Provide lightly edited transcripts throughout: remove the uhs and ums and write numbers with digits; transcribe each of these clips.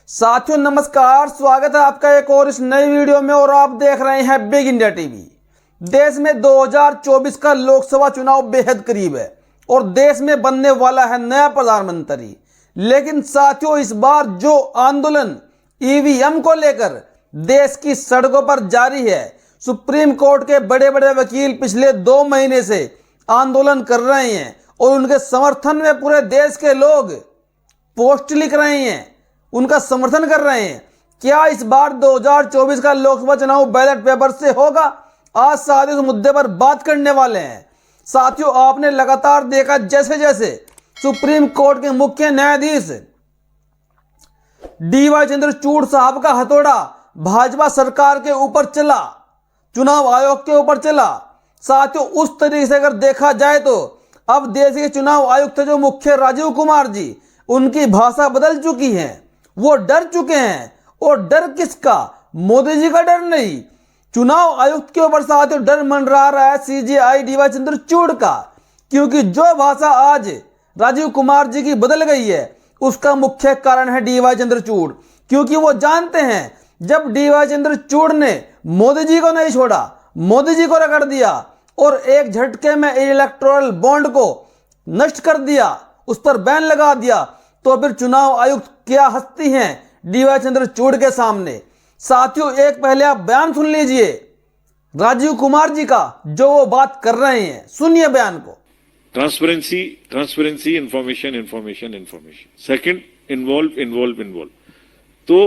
साथियों नमस्कार, स्वागत है आपका एक और इस नई वीडियो में और आप देख रहे हैं बिग इंडिया टीवी। देश में 2024 का लोकसभा चुनाव बेहद करीब है और देश में बनने वाला है नया प्रधानमंत्री। लेकिन साथियों इस बार जो आंदोलन ईवीएम को लेकर देश की सड़कों पर जारी है, सुप्रीम कोर्ट के बड़े बड़े वकील पिछले 2 महीने से आंदोलन कर रहे हैं और उनके समर्थन में पूरे देश के लोग पोस्ट लिख रहे हैं, उनका समर्थन कर रहे हैं। क्या इस बार 2024 का लोकसभा चुनाव बैलेट पेपर से होगा? आज साथियों इस मुद्दे पर बात करने वाले हैं। साथियों आपने लगातार देखा जैसे जैसे सुप्रीम कोर्ट के मुख्य न्यायाधीश DY चंद्रचूड़ साहब का हथौड़ा भाजपा सरकार के ऊपर चला, चुनाव आयोग के ऊपर चला। साथियों उस तरीके से अगर देखा जाए तो अब देश के चुनाव आयुक्त जो मुख्य राजीव कुमार जी, उनकी भाषा बदल चुकी है, वो डर चुके हैं। और डर किसका? मोदी जी का डर नहीं, चुनाव आयुक्त के ऊपर साथियों डर मंडरा रहा है CJI DY चंद्रचूड़ का। क्योंकि जो भाषा आज राजीव कुमार जी की बदल गई है उसका मुख्य कारण है DY चंद्रचूड़। क्योंकि वो जानते हैं जब DY चंद्रचूड़ ने मोदी जी को नहीं छोड़ा, मोदी जी को रगड़ दिया और एक झटके में इलेक्टोरल बॉन्ड को नष्ट कर दिया, उस पर बैन लगा दिया, तो फिर चुनाव आयुक्त क्या हस्ती हैं DY चंद्रचूड़ के सामने। साथियों एक पहले आप बयान सुन लीजिए राजीव कुमार जी का, जो वो बात कर रहे हैं, सुनिए बयान को। Transparency, information. Second, involve. तो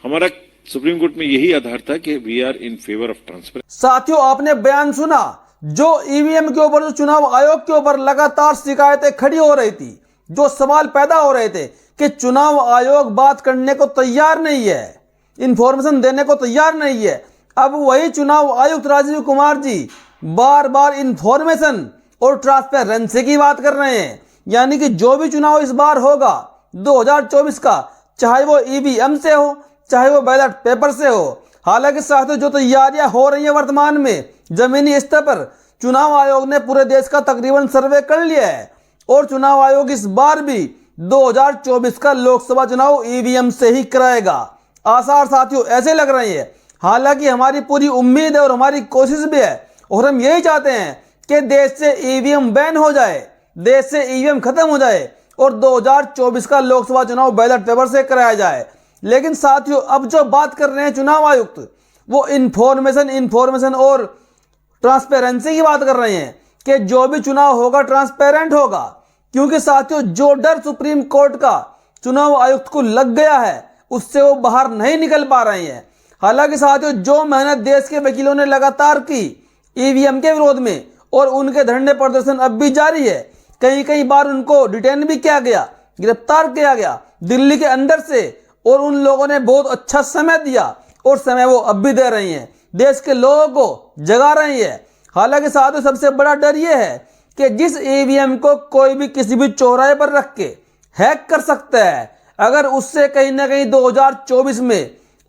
हमारा सुप्रीम कोर्ट में यही आधार था कि we are in favour of transparency. साथियों आपने बयान सुना, जो ईवीएम के ऊपर, जो चुनाव आयोग के ऊपर लगातार शिकायतें खड़ी हो रही थी, जो सवाल पैदा हो रहे थे कि चुनाव आयोग बात करने को तैयार नहीं है, इंफॉर्मेशन देने को तैयार नहीं है। अब वही चुनाव आयुक्त राजीव कुमार जी बार बार इंफॉर्मेशन और ट्रांसपेरेंसी की बात कर रहे हैं। यानी कि जो भी चुनाव इस बार होगा 2024 का, चाहे वो ईवीएम से हो, चाहे वो बैलेट पेपर से हो। हालांकि साथियों जो तैयारियां हो रही है वर्तमान में जमीनी स्तर पर, चुनाव आयोग ने पूरे देश का तकरीबन सर्वे कर लिया है और चुनाव आयोग इस बार भी 2024 का लोकसभा चुनाव ईवीएम से ही कराएगा। आसार साथियों ऐसे लग रहे हैं। हालांकि हमारी पूरी उम्मीद है और हमारी कोशिश भी है और हम यही चाहते हैं कि देश से ईवीएम बैन हो जाए, देश से ईवीएम खत्म हो जाए और 2024 का लोकसभा चुनाव बैलेट पेपर से कराया जाए। लेकिन साथियों अब जो बात कर रहे हैं चुनाव आयुक्त, वो इंफॉर्मेशन और ट्रांसपेरेंसी की बात कर रहे हैं कि जो भी चुनाव होगा ट्रांसपेरेंट होगा। क्योंकि साथियों जो डर सुप्रीम कोर्ट का चुनाव आयुक्त को लग गया है उससे वो बाहर नहीं निकल पा रहे हैं। हालांकि साथियों जो मेहनत देश के वकीलों ने लगातार की ईवीएम के विरोध में और उनके धरने प्रदर्शन अब भी जारी है। कई बार उनको डिटेन भी किया गया, गिरफ्तार किया गया दिल्ली के अंदर से, और उन लोगों ने बहुत अच्छा समय दिया और समय वो अब भी दे रही हैं, देश के लोगों को जगा रही है। हालांकि साथियों सबसे बड़ा डर यह है कि जिस ईवीएम को कोई भी किसी भी चौराहे पर रख के हैक कर सकता है, अगर उससे कहीं ना कहीं 2024 में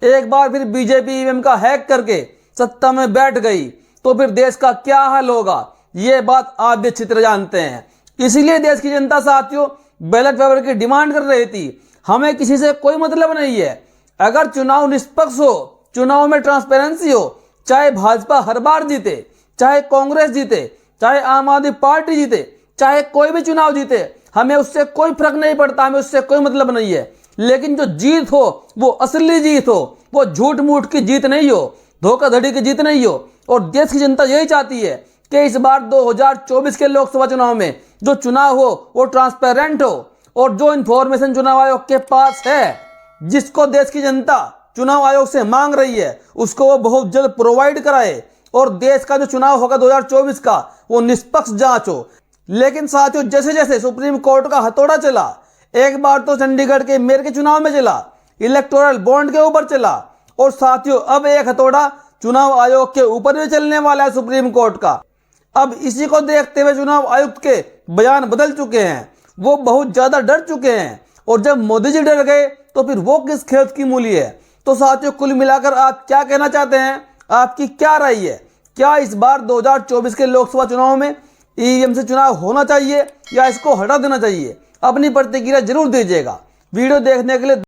एक बार फिर बीजेपी ईवीएम का हैक करके सत्ता में बैठ गई तो फिर देश का क्या हाल होगा, ये बात आप भी अच्छी तरह जानते हैं। इसीलिए देश की जनता साथियों बैलेट पेपर की डिमांड कर रही थी। हमें किसी से कोई मतलब नहीं है, अगर चुनाव निष्पक्ष हो, चुनाव में ट्रांसपेरेंसी हो, चाहे भाजपा हर बार जीते, चाहे कांग्रेस जीते, चाहे आम आदमी पार्टी जीते, चाहे कोई भी चुनाव जीते, हमें उससे कोई फर्क नहीं पड़ता, हमें उससे कोई मतलब नहीं है। लेकिन जो जीत हो वो असली जीत हो, वो झूठ मूठ की जीत नहीं हो, धोखाधड़ी की जीत नहीं हो। और देश की जनता यही चाहती है कि इस बार 2024 के लोकसभा चुनाव में जो चुनाव हो वो ट्रांसपेरेंट हो और जो इंफॉर्मेशन चुनाव आयोग के पास है, जिसको देश की जनता चुनाव आयोग से मांग रही है, उसको वो बहुत जल्द प्रोवाइड कराए और देश का जो चुनाव होगा 2024 का वो निष्पक्ष जांच हो। लेकिन साथियों जैसे जैसे सुप्रीम कोर्ट का हथौड़ा चला, एक बार तो चंडीगढ़ के मेयर के चुनाव में चला, इलेक्टोरल बॉन्ड के ऊपर चला, और साथियों अब एक हथौड़ा चुनाव आयोग के ऊपर भी चलने वाला है सुप्रीम कोर्ट का। अब इसी को देखते हुए चुनाव आयुक्त के बयान बदल चुके हैं, वो बहुत ज्यादा डर चुके हैं। और जब मोदी जी डर गए तो फिर वो किस खेत की मूली है। तो साथियों कुल मिलाकर आप क्या कहना चाहते हैं, आपकी क्या राय है? क्या इस बार 2024 के लोकसभा चुनाव में ईवीएम से चुनाव होना चाहिए या इसको हटा देना चाहिए? अपनी प्रतिक्रिया जरूर दीजिएगा। वीडियो देखने के लिए